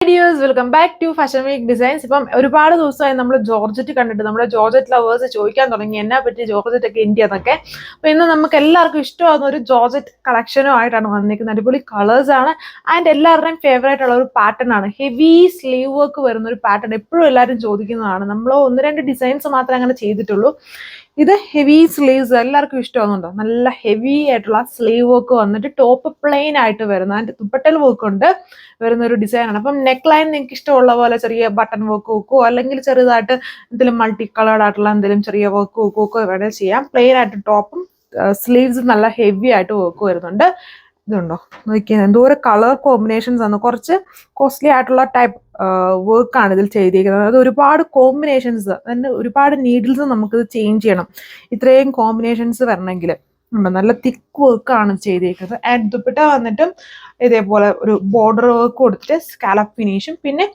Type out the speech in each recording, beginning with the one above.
Dears, welcome back to Fashion Week Designs. ഇപ്പം ഒരുപാട് ദിവസമായി നമ്മൾ ജോർജറ്റ് കണ്ടിട്ട് നമ്മുടെ ജോർജറ്റ് ലവേഴ്സ് ചോദിക്കാൻ തുടങ്ങി എന്നാ പറ്റി ജോർജറ്റ് ഒക്കെ ഇന്ത്യ എന്നൊക്കെ. അപ്പൊ ഇന്ന് നമുക്ക് എല്ലാവർക്കും ഇഷ്ടമാകുന്ന ഒരു ജോർജറ്റ് കളക്ഷനും ആയിട്ടാണ് വന്നിരിക്കുന്നത്. അടിപൊളി കളേഴ്സ് ആണ് ആൻഡ് എല്ലാവരുടെയും ഫേവറേറ്റ് ഉള്ള ഒരു പാറ്റേൺ ആണ്. ഹെവി സ്ലീവ് വർക്ക് വരുന്ന ഒരു പാറ്റേൺ എപ്പോഴും എല്ലാവരും ചോദിക്കുന്നതാണ്. നമ്മൾ ഒന്ന് രണ്ട് ഡിസൈൻസ് മാത്രമേ അങ്ങനെ ചെയ്തിട്ടുള്ളൂ. ഇത് ഹെവി സ്ലീവ്സ് എല്ലാവർക്കും ഇഷ്ടമാകുന്നുണ്ടോ? നല്ല ഹെവി ആയിട്ടുള്ള സ്ലീവ് വർക്ക് വന്നിട്ട് ടോപ്പ് പ്ലെയിൻ ആയിട്ട് വരുന്ന ആൻഡ് ദുപ്പട്ടൽ വർക്ക് കൊണ്ട് വരുന്ന ഒരു ഡിസൈനാണ്. അപ്പം നെക്ക് ലൈൻ നിങ്ങൾക്ക് ഇഷ്ടമുള്ള പോലെ ചെറിയ ബട്ടൺ വർക്ക് വെക്കോ അല്ലെങ്കിൽ ചെറുതായിട്ട് എന്തെങ്കിലും മൾട്ടി കളേർഡ് ആയിട്ടുള്ള എന്തെങ്കിലും ചെറിയ വർക്ക് വെക്കോ വേണേൽ ചെയ്യാം. പ്ലെയിൻ ആയിട്ട് ടോപ്പും സ്ലീവ്സ് നല്ല ഹെവി ആയിട്ട് വർക്ക് വരുന്നുണ്ട്. ഇതുണ്ടോ നോക്കിയാൽ എന്തോരം കളർ കോമ്പിനേഷൻസ് ആണ്. കുറച്ച് കോസ്റ്റ്ലി ആയിട്ടുള്ള ടൈപ്പ് വർക്കാണ് ഇതിൽ ചെയ്തിരിക്കുന്നത്. അത് ഒരുപാട് കോമ്പിനേഷൻസ് അതിന് ഒരുപാട് നീഡിൽസ് നമുക്കിത് ചേഞ്ച് ചെയ്യണം. ഇത്രയും കോമ്പിനേഷൻസ് വരണമെങ്കിൽ നല്ല തിക്ക് വർക്കാണ് ചെയ്തിരിക്കുന്നത്. ആൻഡ് ദുപ്പട്ട വന്നിട്ടും ഇതേപോലെ ഒരു ബോർഡർ വർക്ക് കൊടുത്തിട്ട് സ്കാലപ്പ് ഫിനിഷും പിന്നെ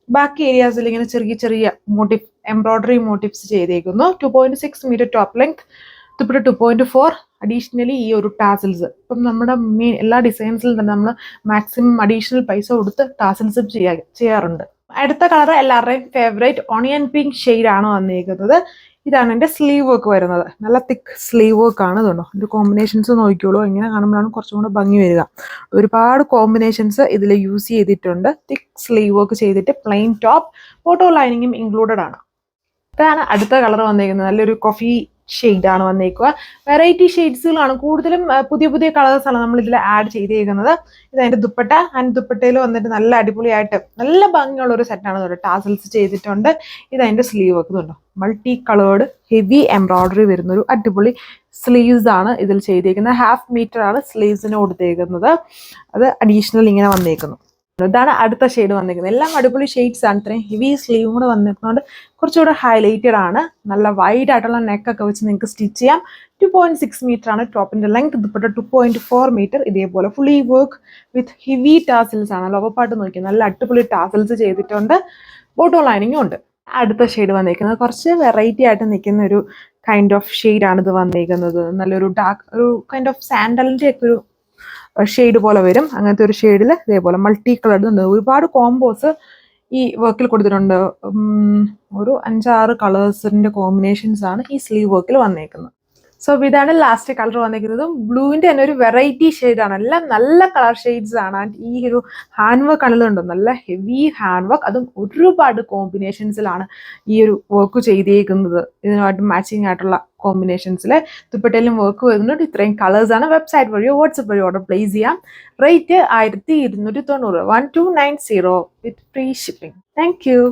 ബാക്കി ഏരിയാസിൽ ഇങ്ങനെ ചെറിയ ചെറിയ മോട്ടീവ് എംബ്രോയിഡറി മോട്ടീവ്സ് ചെയ്തേക്കുന്നു. 2.6 metre top length, dupatta 2.4. Additionally ഈ ഒരു ടാസിൽസ് ഇപ്പം നമ്മുടെ എല്ലാ ഡിസൈൻസിലും തന്നെ നമ്മൾ മാക്സിമം അഡീഷണൽ പൈസ കൊടുത്ത് ടാസിൽസ് ചെയ്യാറുണ്ട്. അടുത്ത കളർ എല്ലാവരുടെയും ഫേവറേറ്റ് ഓണിയൻ പിങ്ക് ഷെയ്ഡാണ് വന്നിരിക്കുന്നത്. ഇതാണ് എൻ്റെ സ്ലീവ് വർക്ക് വരുന്നത്. നല്ല തിക്ക് സ്ലീവ് വർക്ക് ആണ്. ഇതുണ്ടോ ഇതിൻ്റെ കോമ്പിനേഷൻസ് നോക്കിയോളൂ. ഇങ്ങനെ കാണുമ്പോഴാണ് കുറച്ചും കൂടെ ഭംഗി വരിക. ഒരുപാട് കോമ്പിനേഷൻസ് ഇതിൽ യൂസ് ചെയ്തിട്ടുണ്ട്. തിക്ക് സ്ലീവ് വർക്ക് ചെയ്തിട്ട് പ്ലെയിൻ ടോപ്പ്, ഫോട്ടോ ലൈനിങ്ങും ഇൻക്ലൂഡഡ് ആണ്. ഇതാണ് അടുത്ത കളർ വന്നിരിക്കുന്നത്. നല്ലൊരു കോഫി ഷെയ്ഡാണ് വന്നേക്കുക. വെറൈറ്റി ഷെയ്ഡ്സുകളാണ് കൂടുതലും. പുതിയ പുതിയ കളേഴ്സാണ് നമ്മൾ ഇതിൽ ആഡ് ചെയ്തേക്കുന്നത്. ഇതതിൻ്റെ ദുപ്പട്ട ആൻഡ് ദുപ്പട്ടയിൽ വന്നിട്ട് നല്ല അടിപൊളിയായിട്ട് നല്ല ഭംഗിയുള്ള ഒരു സെറ്റാണ്. ടാസൽസ് ചെയ്തിട്ടുണ്ട്. ഇതതിൻ്റെ സ്ലീവ് ഒക്കെ ഇതുണ്ടോ മൾട്ടി കളേർഡ് ഹെവി എംബ്രോയിഡറി വരുന്നൊരു അടിപൊളി സ്ലീവ്സ് ആണ് ഇതിൽ ചെയ്തേക്കുന്നത്. 1/2 മീറ്റർ ആണ് സ്ലീവ്സിന് കൊടുത്തേക്കുന്നത്. അത് അഡീഷണൽ ഇങ്ങനെ വന്നേക്കുന്നു. ഇതാണ് അടുത്ത ഷെയ്ഡ് വന്നിരിക്കുന്നത്. എല്ലാം അടിപൊളി ഷെയ്ഡ്സ് ആണ്. ഇത്രയും ഹെവി സ്ലീവും കൂടെ വന്നിരിക്കുന്നതുകൊണ്ട് കുറച്ചുകൂടെ ഹൈലൈറ്റഡ് ആണ്. നല്ല വൈഡ് ആയിട്ടുള്ള നെക്കൊക്കെ വെച്ച് നിങ്ങൾക്ക് സ്റ്റിച്ച് ചെയ്യാം. 2.6 മീറ്റർ ആണ് ടോപ്പിന്റെ ലെങ്ത്. ദുപ്പട്ട 2.4 മീറ്റർ. ഇതേപോലെ fully work with heavy tassels ആണ്. ലോവർ പാർട്ട് നോക്കി നല്ല അടിപൊളി ടാസിൽസ് ചെയ്തിട്ടുണ്ട്. ബോട്ടോ ലൈനിങ്ങും ഉണ്ട്. അടുത്ത ഷെയ്ഡ് വന്നിരിക്കുന്നത് കുറച്ച് വെറൈറ്റി ആയിട്ട് നിൽക്കുന്ന ഒരു കൈൻഡ് ഓഫ് ഷെയ്ഡാണ് ഇത് വന്നിരിക്കുന്നത്. നല്ലൊരു ഡാർക്ക് ഒരു കൈൻഡ് ഓഫ് സാൻഡലിൻ്റെ ഒക്കെ ഒരു ഷെയ്ഡ് പോലെ വരും. അങ്ങനത്തെ ഒരു ഷെയ്ഡിൽ ഇതേപോലെ മൾട്ടി കളർഡ് ഉണ്ട്. ഒരുപാട് കോംബോസ് ഈ വർക്കിൽ കൊടുത്തിട്ടുണ്ട്. ഒരു 5-6 കളേഴ്സിന്റെ കോമ്പിനേഷൻസ് ആണ് ഈ സ്ലീവ് വർക്കിൽ വന്നേക്കുന്നത്. സോ ഇതാണ് ലാസ്റ്റ് കളർ വന്നിരിക്കുന്നത്. ബ്ലൂവിൻ്റെ തന്നെ ഒരു വെറൈറ്റി ഷെയ്ഡാണ്. എല്ലാം നല്ല കളർ ഷെയ്ഡ്സ് ആണ്. ആൻഡ് ഈ ഒരു ഹാൻഡ് വർക്ക് ആണെന്നുണ്ടോ നല്ല ഹെവി ഹാൻഡ് വർക്ക്. അതും ഒരുപാട് കോമ്പിനേഷൻസിലാണ് ഈ ഒരു വർക്ക് ചെയ്തേക്കുന്നത്. ഇതിനുമായിട്ട് മാച്ചിങ് ആയിട്ടുള്ള കോമ്പിനേഷൻസിൽ ദുപ്പട്ടയിലും വർക്ക് വരുന്നുണ്ട്. ഇത്രയും കളേഴ്സാണ്. വെബ്സൈറ്റ് വഴിയോ വാട്സപ്പ് വഴിയോ ഓർഡർ പ്ലേസ് ചെയ്യാം. Rate 1290 1290 with free shipping. Thank you.